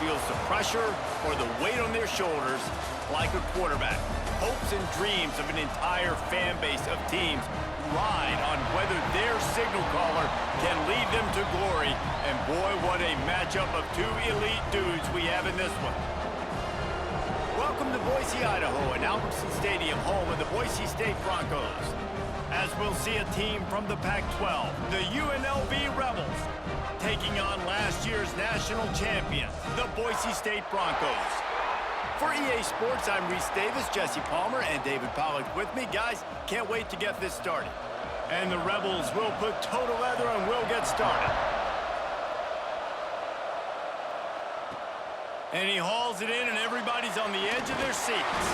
feels the pressure or the weight on their shoulders like a quarterback. Hopes and dreams of an entire fan base of teams ride on whether their signal caller can lead them to glory. And boy, what a matchup of two elite dudes we have in this one. Welcome to Boise, Idaho, and Albertson Stadium, home of the Boise State Broncos. As we'll see a team from the Pac-12, the UNLV Rebels, taking on last year's national champion, the Boise State Broncos. For EA Sports, I'm Reese Davis, Jesse Palmer, and David Pollack with me. Guys, can't wait to get this started. And the Rebels will put toe to leather and we'll get started. And he hauls it in, and everybody's on the edge of their seats.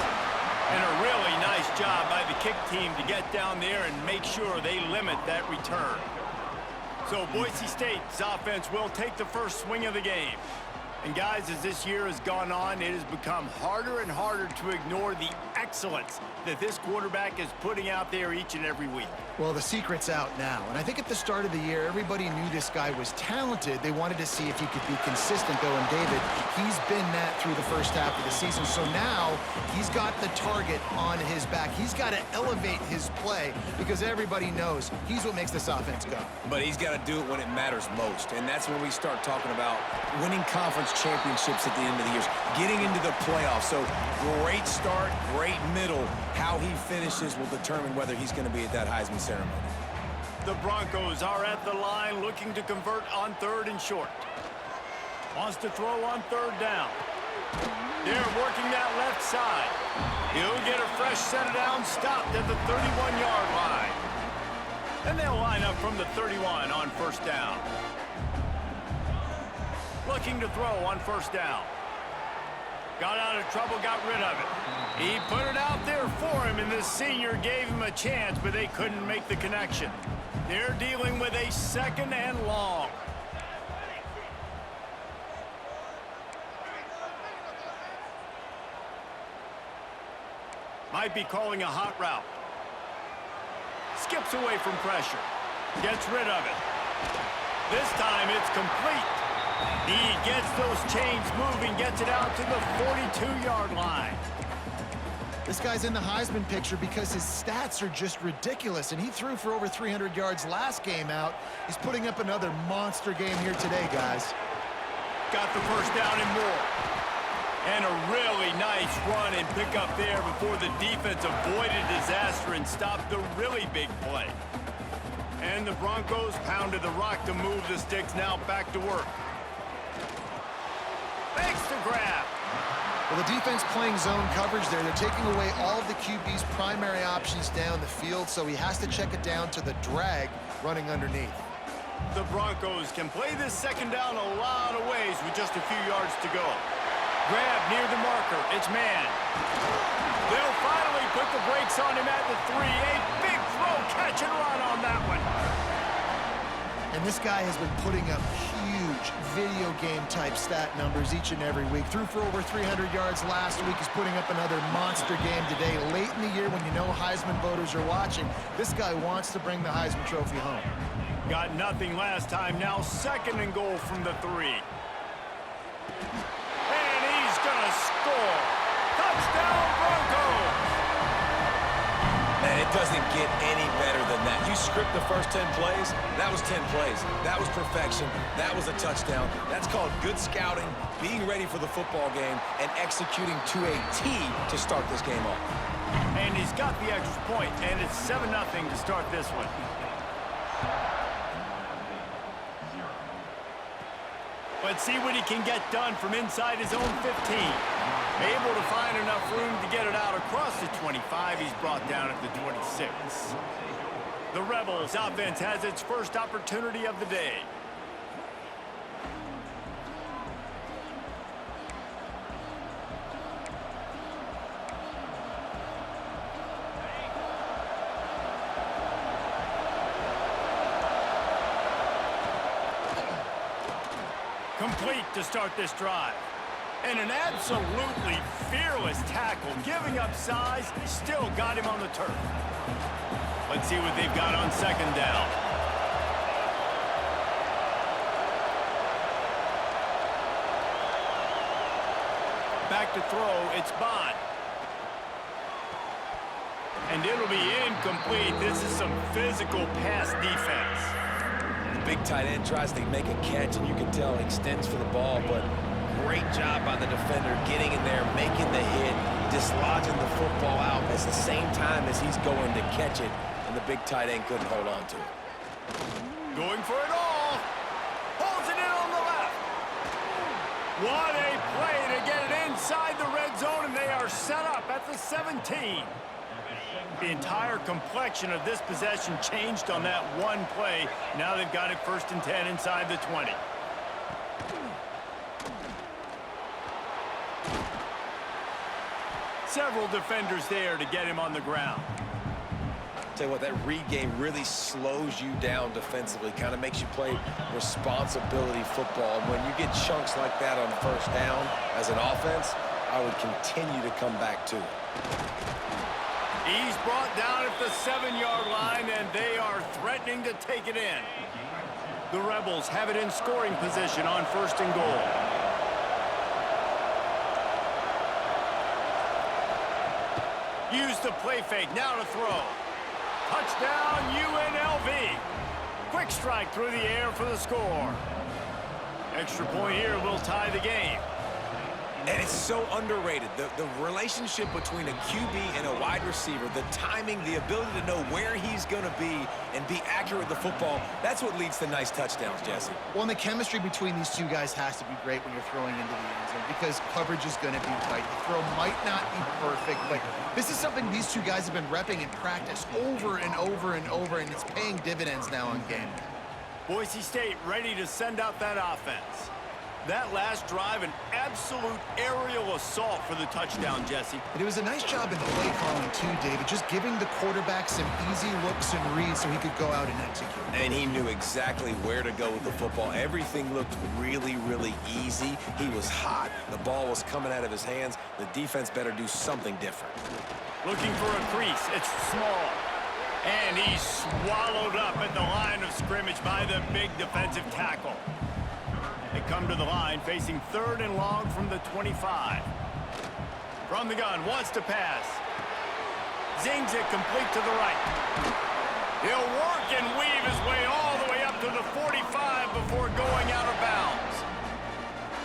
And a really nice job by the kick team to get down there and make sure they limit that return. So Boise State's offense will take the first swing of the game. And guys, as this year has gone on, it has become harder and harder to ignore the excellence that this quarterback is putting out there each and every week. Well, the secret's out now, and I think at the start of the year, everybody knew this guy was talented. They wanted to see if he could be consistent, though, and David, he's been that through the first half of the season. So now he's got the target on his back. He's got to elevate his play because everybody knows he's what makes this offense go. But he's got to do it when it matters most, and that's when we start talking about winning conference championships at the end of the year, getting into the playoffs. So great start, great middle. How he finishes will determine whether he's going to be at that Heisman ceremony. The Broncos are at the line looking to convert on third and short. Wants to throw on third down. They're working that left side. He'll get a fresh set of down stopped at the 31-yard line. And they'll line up from the 31 on first down. Looking to throw on first down. Got out of trouble, got rid of it. He put it out there for him, and the senior gave him a chance, but they couldn't make the connection. They're dealing with a second and long. Might be calling a hot route. Skips away from pressure. Gets rid of it. This time it's complete. He gets those chains moving, gets it out to the 42-yard line. This guy's in the Heisman picture because his stats are just ridiculous, and he threw for over 300 yards last game out. He's putting up another monster game here today, guys. Got the first down and more. And a really nice run and pick up there before the defense avoided disaster and stopped the really big play. And the Broncos pounded the rock to move the sticks, now back to work. Makes the grab. Well, the defense playing zone coverage there. They're taking away all of the QB's primary options down the field, so he has to check it down to the drag running underneath. The Broncos can play this second down a lot of ways with just a few yards to go. Grab near the marker. It's man. They'll finally put the brakes on him at the 3. A big throw, catch and run on that one. And this guy has been putting up huge video game type stat numbers each and every week. Threw for over 300 yards last week. He's putting up another monster game today. Late in the year when you know Heisman voters are watching, this guy wants to bring the Heisman Trophy home. Got nothing last time. Now second and goal from the 3. And he's gonna score. Touchdown Broncos! Man, it doesn't get any better than that. You script the first 10 plays, that was 10 plays. That was perfection. That was a touchdown. That's called good scouting, being ready for the football game, and executing to a T to start this game off. And he's got the extra point, and it's 7-0 to start this one. Let's see what he can get done from inside his own 15. Able to find enough room to get it out across the 25. He's brought down at the 26. The Rebels offense has its first opportunity of the day. Complete to start this drive. And an absolutely fearless tackle, giving up size, still got him on the turf. Let's see what they've got on second down. Back to throw, it's Bond. And it'll be incomplete. This is some physical pass defense. The big tight end tries to make a catch, and you can tell he extends for the ball, but great job by the defender getting in there, making the hit, dislodging the football out at the same time as he's going to catch it, and the big tight end couldn't hold on to it. Going for it all. Holds it in on the left. What a play to get it inside the red zone, and they are set up at the 17. The entire complexion of this possession changed on that one play. Now they've got it 1st and 10 inside the 20. Several defenders there to get him on the ground. Tell you what, that read game really slows you down defensively, kind of makes you play responsibility football. And when you get chunks like that on 1st down as an offense, I would continue to come back to it. He's brought down at the 7-yard line, and they are threatening to take it in. The Rebels have it in scoring position on 1st and goal. Use the play fake, now to throw. Touchdown, UNLV. Quick strike through the air for the score. Extra point here will tie the game. And it's so underrated. The relationship between a QB and a wide receiver, the timing, the ability to know where he's going to be and be accurate with the football, that's what leads to nice touchdowns, Jesse. Well, and the chemistry between these two guys has to be great when you're throwing into the end zone because coverage is going to be tight. The throw might not be perfect, but this is something these two guys have been repping in practice over and over and over, and it's paying dividends now on game day. Boise State ready to send out that offense. That last drive, an absolute aerial assault for the touchdown, Jesse. But it was a nice job in the play calling too, David, just giving the quarterback some easy looks and reads so he could go out and execute. And he knew exactly where to go with the football. Everything looked really, really easy. He was hot. The ball was coming out of his hands. The defense better do something different. Looking for a crease. It's small. And he's swallowed up at the line of scrimmage by the big defensive tackle. They come to the line facing 3rd and long from the 25. From the gun, wants to pass. Zings it complete to the right. He'll work and weave his way all the way up to the 45 before going out of bounds.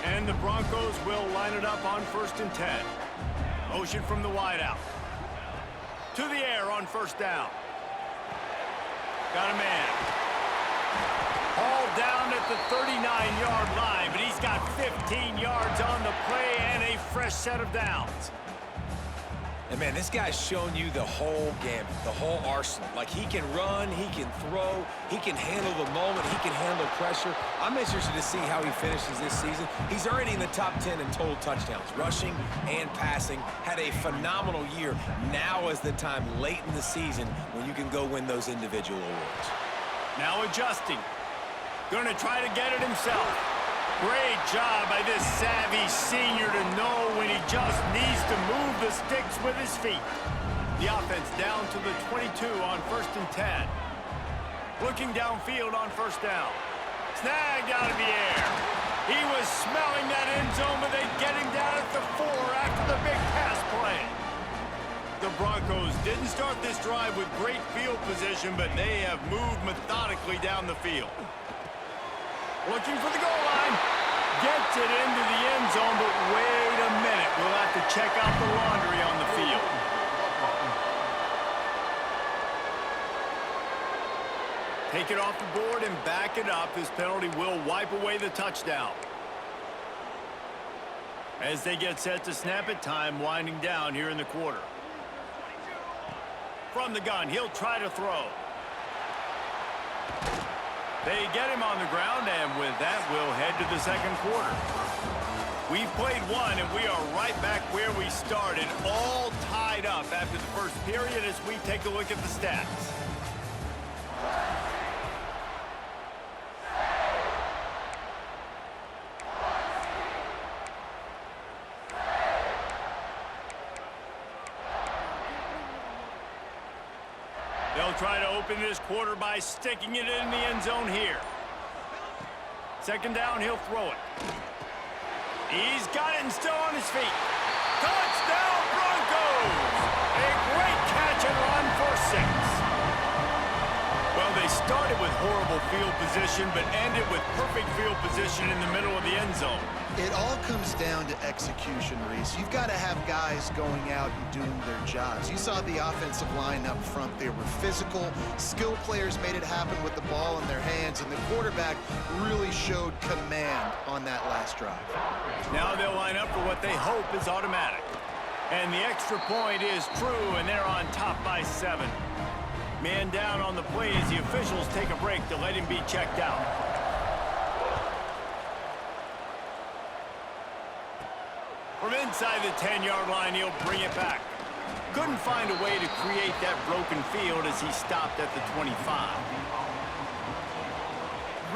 And the Broncos will line it up on 1st and 10. Motion from the wideout. To the air on 1st down. Got a man. Hauled down at the 39-yard line, but he's got 15 yards on the play and a fresh set of downs. And, man, this guy's shown you the whole gambit, the whole arsenal. Like, he can run, he can throw, he can handle the moment, he can handle pressure. I'm interested to see how he finishes this season. He's already in the top 10 in total touchdowns, rushing and passing. Had a phenomenal year. Now is the time late in the season when you can go win those individual awards. Now adjusting. Going to try to get it himself. Great job by this savvy senior to know when he just needs to move the sticks with his feet. The offense down to the 22 on 1st and 10. Looking downfield on 1st down. Snagged out of the air. He was smelling that end zone, but they get him down at the 4 after the big pass play. The Broncos didn't start this drive with great field position, but they have moved methodically down the field. Looking for the goal line. Gets it into the end zone, but wait a minute. We'll have to check out the laundry on the field. Take it off the board and back it up. This penalty will wipe away the touchdown. As they get set to snap it, time winding down here in the quarter. From the gun, he'll try to throw. They get him on the ground, and with that, we'll head to the 2nd quarter. We've played one, and we are right back where we started, all tied up after the 1st period as we take a look at the stats. They'll try to open this quarter by sticking it in the end zone here. 2nd down, he'll throw it. He's got it and still on his feet. Touchdown, Broncos! A great catch and run for 6. Well, they started with horrible field position, but ended with perfect field position in the middle of the end zone. It all comes down to execution, Reese. You've got to have guys going out and doing their jobs. You saw the offensive line up front. They were physical. Skill players made it happen with the ball in their hands, and the quarterback really showed command on that last drive. Now they'll line up for what they hope is automatic. And the extra point is true, and they're on top by 7. Man down on the play as the officials take a break to let him be checked out. From inside the 10-yard line, he'll bring it back. Couldn't find a way to create that broken field as he stopped at the 25.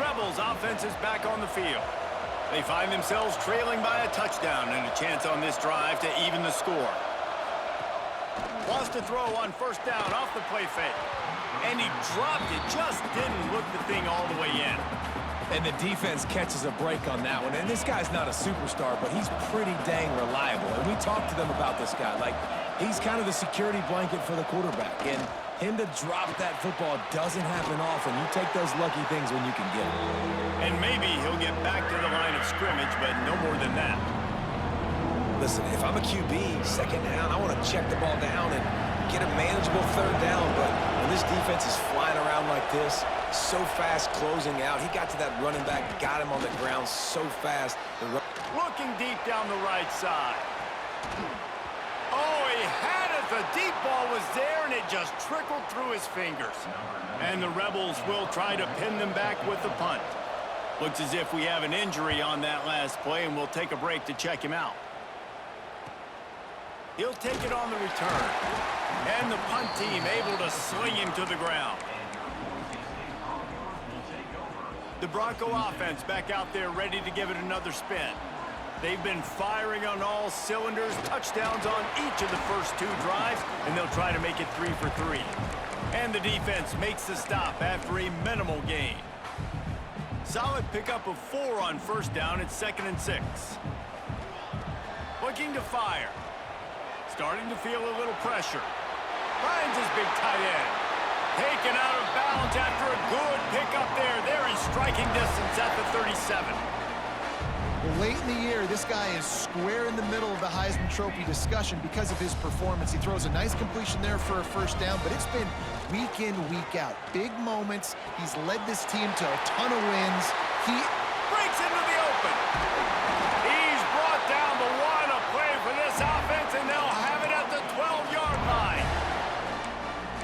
Rebels offense is back on the field. They find themselves trailing by a touchdown and a chance on this drive to even the score. Lost a throw on first down off the play fake. And he dropped it, just didn't look the thing all the way in. And the defense catches a break on that one. And this guy's not a superstar, but he's pretty dang reliable. And we talked to them about this guy. Like, he's kind of the security blanket for the quarterback. And him to drop that football doesn't happen often. You take those lucky things when you can get them. And maybe he'll get back to the line of scrimmage, but no more than that. Listen, if I'm a QB, second down, I want to check the ball down and get a manageable third down. But when this defense is flying around like this, so fast closing out, he got to that running back, got him on the ground so fast. Looking deep down the right side. Oh, he had it. The deep ball was there, and it just trickled through his fingers. And the Rebels will try to pin them back with the punt. Looks as if we have an injury on that last play, and we'll take a break to check him out. He'll take it on the return. And the punt team able to sling him to the ground. The Bronco offense back out there ready to give it another spin. They've been firing on all cylinders, touchdowns on each of the first 2 drives, and they'll try to make it 3 for 3. And the defense makes the stop after a minimal gain. Solid pickup of 4 on first down at 2nd and 6. Looking to fire. Starting to feel a little pressure. Finds his big tight end. Taken out of bounds after a good pickup there. They're in striking distance at the 37. Well, late in the year, this guy is square in the middle of the Heisman Trophy discussion because of his performance. He throws a nice completion there for a first down, but it's been week in, week out. Big moments. He's led this team to a ton of wins. He breaks into the open. He's brought down the one, a play for this offense, and they'll have it at the 12-yard line.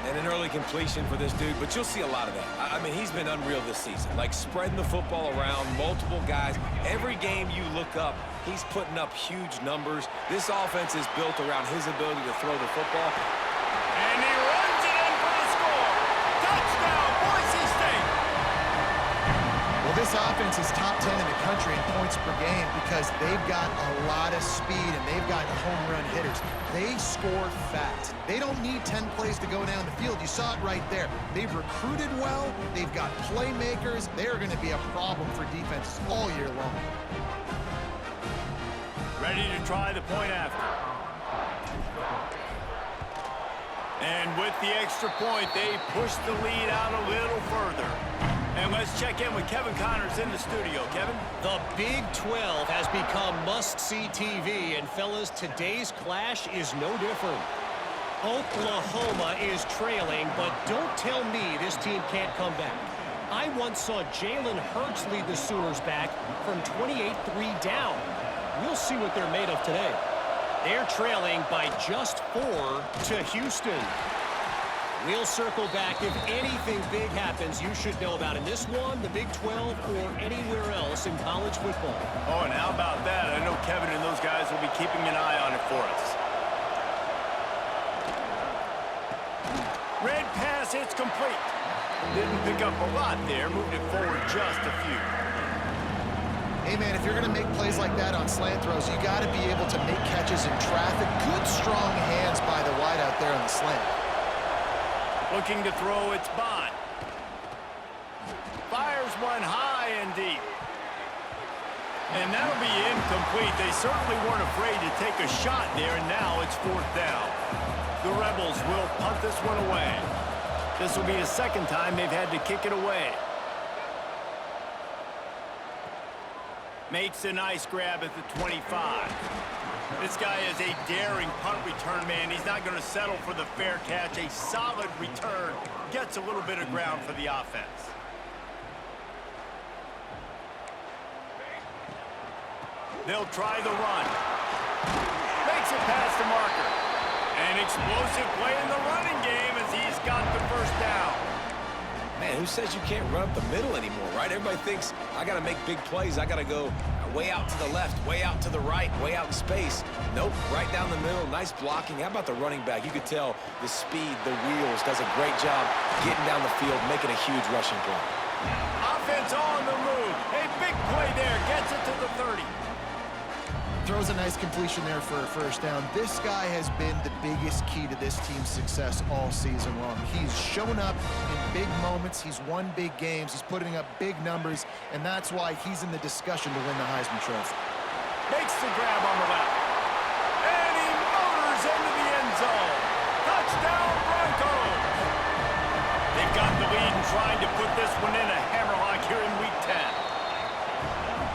And an early completion for this dude, but you'll see a lot of that. I mean, he's been unreal this season. Like, spreading the football around, multiple guys. Every game you look up, he's putting up huge numbers. This offense is built around his ability to throw the football. And he runs it in for the score. Touchdown, Boise State. Well, this offense is top 10 in the country in points per game because they've got a lot of speed and they've got home run hitters. They score fast. They don't need 10 plays to go down the field. You saw it right there. They've recruited well. They've got playmakers. They are going to be a problem for defenses all year long. Ready to try the point after. And with the extra point, they push the lead out a little further. And let's check in with Kevin Connors in the studio. Kevin? The Big 12 has become must-see TV, and fellas, today's clash is no different. Oklahoma is trailing, but don't tell me this team can't come back. I once saw Jalen Hurts lead the Sooners back from 28-3 down. We'll see what they're made of today. They're trailing by just 4 to Houston. We'll circle back. If anything big happens, you should know about in this one, the Big 12, or anywhere else in college football. Oh, and how about that? I know Kevin and those guys will be keeping an eye on it for us. Red pass, it's complete. Didn't pick up a lot there, moved it forward just a few. Hey, man, if you're going to make plays like that on slant throws, you got to be able to make catches in traffic. Good, strong hands by the wideout there on the slant. Looking to throw, it's Bond. Fires one high and deep. And that'll be incomplete. They certainly weren't afraid to take a shot there, and now it's 4th down. The Rebels will punt this one away. This will be the second time they've had to kick it away. Makes a nice grab at the 25. This guy is a daring punt return man. He's not going to settle for the fair catch. A solid return gets a little bit of ground for the offense. They'll try the run. Makes it past the marker. An explosive play in the running game as he's got the first down. Man, who says you can't run up the middle anymore, right? Everybody thinks, I got to make big plays. I got to go way out to the left, way out to the right, way out in space. Nope, right down the middle. Nice blocking. How about the running back? You could tell the speed, the wheels, does a great job getting down the field, making a huge rushing play. Offense on the move. A big play there. Gets it to the 30. Throws a nice completion there for a first down. This guy has been the biggest key to this team's success all season long. He's shown up in big moments. He's won big games. He's putting up big numbers, and that's why he's in the discussion to win the Heisman Trophy. Makes the grab on the left. And he motors into the end zone. Touchdown, Broncos. They've got the lead and trying to put this one in a hammerlock here in Week 10.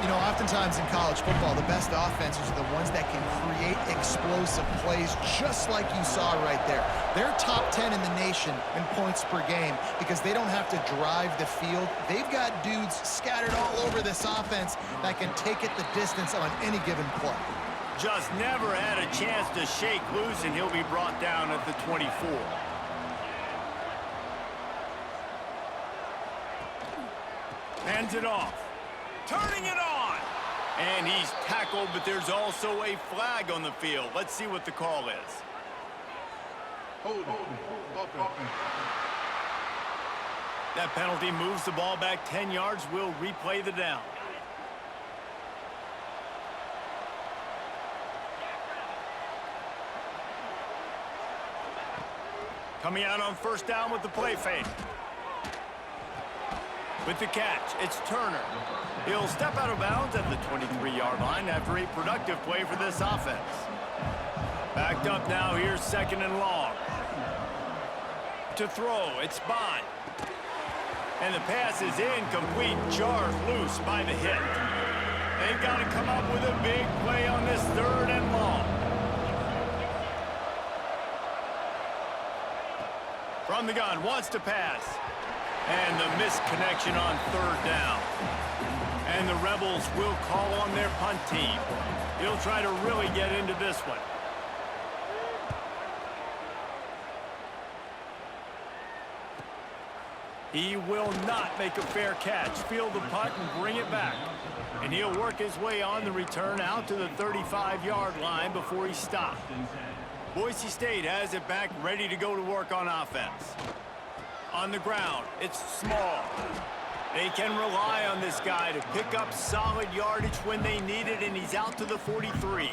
You know, oftentimes in college football, the best offenses are the ones that can create explosive plays just like you saw right there. They're top 10 in the nation in points per game because they don't have to drive the field. They've got dudes scattered all over this offense that can take it the distance on any given play. Just never had a chance to shake loose, and he'll be brought down at the 24. Hands it off. Turning it on. And he's tackled, but there's also a flag on the field. Let's see what the call is. That penalty moves the ball back 10 yards. We'll replay the down. Coming out on first down with the play fake. With the catch, it's Turner. He'll step out of bounds at the 23-yard line after a productive play for this offense. Backed up now, here's 2nd and long. To throw, it's Bond. And the pass is incomplete, jarred loose by the hit. They've got to come up with a big play on this 3rd and long. From the gun, wants to pass. And the misconnection on 3rd down. And the Rebels will call on their punt team. He'll try to really get into this one. He will not make a fair catch. Field the punt and bring it back. And he'll work his way on the return out to the 35-yard line before he's stopped. Boise State has it back, ready to go to work on offense. On the ground, it's Small. They can rely on this guy to pick up solid yardage when they need it, and he's out to the 43.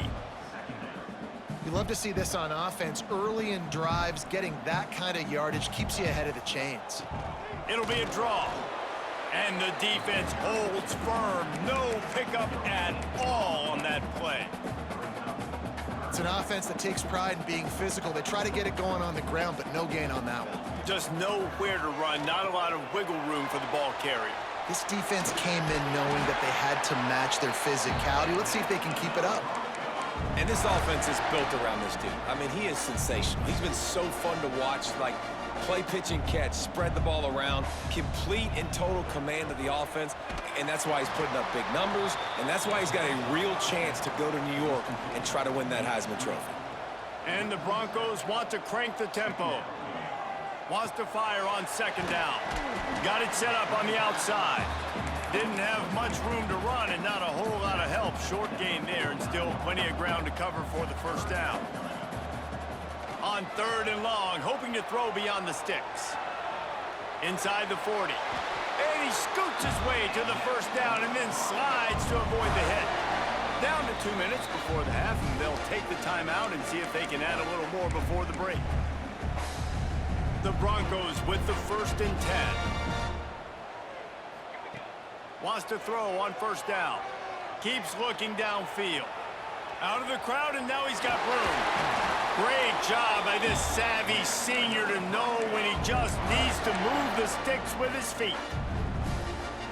You love to see this on offense. Early in drives, getting that kind of yardage keeps you ahead of the chains. It'll be a draw. And the defense holds firm. No pickup at all on that play. It's an offense that takes pride in being physical. They try to get it going on the ground, but no gain on that one. Just nowhere to run. Not a lot of wiggle room for the ball carrier. This defense came in knowing that they had to match their physicality. Let's see if they can keep it up. And this offense is built around this dude. I mean, he is sensational. He's been so fun to watch, like play, pitch, and catch, spread the ball around, complete and total command of the offense, and that's why he's putting up big numbers, and that's why he's got a real chance to go to New York and try to win that Heisman Trophy. And the Broncos want to crank the tempo. Wants to fire on 2nd down. Got it set up on the outside. Didn't have much room to run and not a whole lot of help. Short gain there and still plenty of ground to cover for the first down. On 3rd and long, hoping to throw beyond the sticks. Inside the 40. And he scoots his way to the first down and then slides to avoid the hit. Down to 2 minutes before the half, and they'll take the timeout and see if they can add a little more before the break. The Broncos with the 1st and 10. Wants to throw on 1st down. Keeps looking downfield. Out of the crowd, and now he's got room. Great job by this savvy senior to know when he just needs to move the sticks with his feet.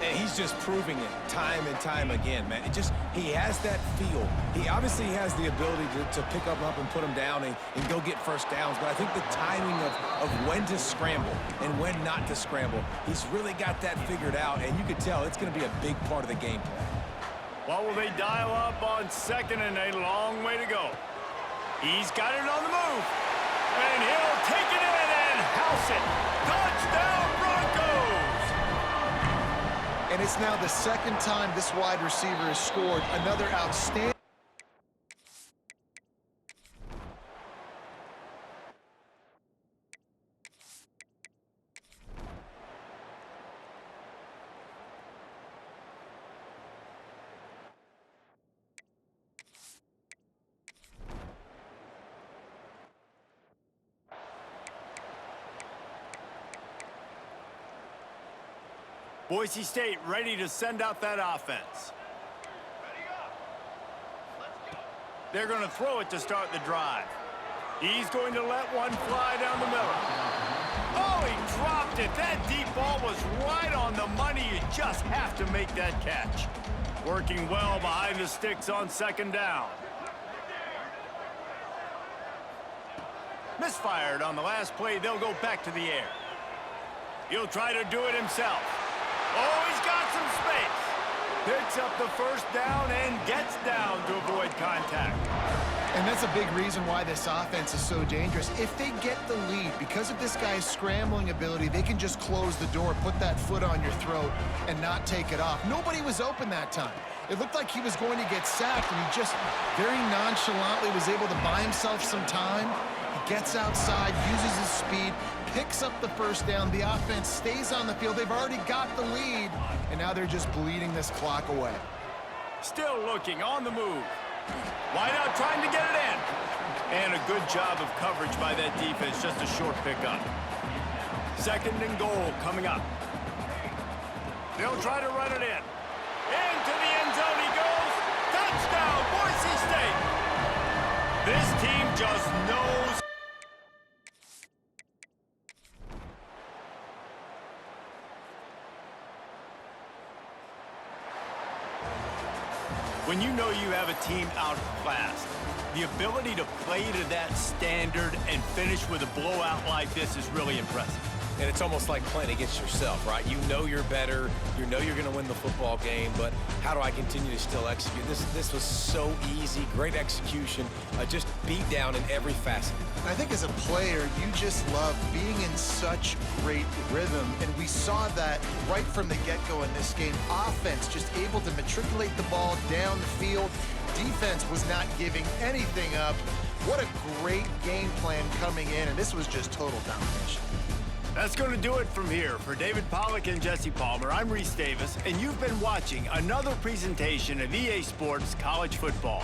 And he's just proving it time and time again, man. He has that feel. He obviously has the ability to pick them up and put them down and go get first downs. But I think the timing of when to scramble and when not to scramble, he's really got that figured out. And you could tell it's going to be a big part of the game plan. What will they dial up on 2nd and a long way to go? He's got it on the move. And he'll take it in and house it. Touchdown, Broncos! And it's now the second time this wide receiver has scored. Another outstanding. Boise State ready to send out that offense. They're going to throw it to start the drive. He's going to let one fly down the middle. Oh, he dropped it. That deep ball was right on the money. You just have to make that catch. Working well behind the sticks on 2nd down. Misfired on the last play. They'll go back to the air. He'll try to do it himself. Oh, he's got some space. Picks up the first down and gets down to avoid contact. And that's a big reason why this offense is so dangerous. If they get the lead, because of this guy's scrambling ability, they can just close the door, put that foot on your throat, and not take it off. Nobody was open that time. It looked like he was going to get sacked, and he just very nonchalantly was able to buy himself some time. He gets outside, uses his speed, picks up the first down. The offense stays on the field. They've already got the lead, and now they're just bleeding this clock away. Still looking on the move. Wide out trying to get it in. And a good job of coverage by that defense. Just a short pickup. 2nd and goal coming up. They'll try to run it in. Into the end zone he goes. Touchdown, Boise State. This team just knows. When you know you have a team outclassed, the ability to play to that standard and finish with a blowout like this is really impressive. And it's almost like playing against yourself, right? You know you're better. You know you're going to win the football game, but how do I continue to still execute? This was so easy, great execution, just beat down in every facet. I think as a player, you just love being in such great rhythm, and we saw that right from the get-go in this game. Offense just able to matriculate the ball down the field. Defense was not giving anything up. What a great game plan coming in, and this was just total domination. That's going to do it from here. For David Pollack and Jesse Palmer, I'm Reese Davis, and you've been watching another presentation of EA Sports College Football.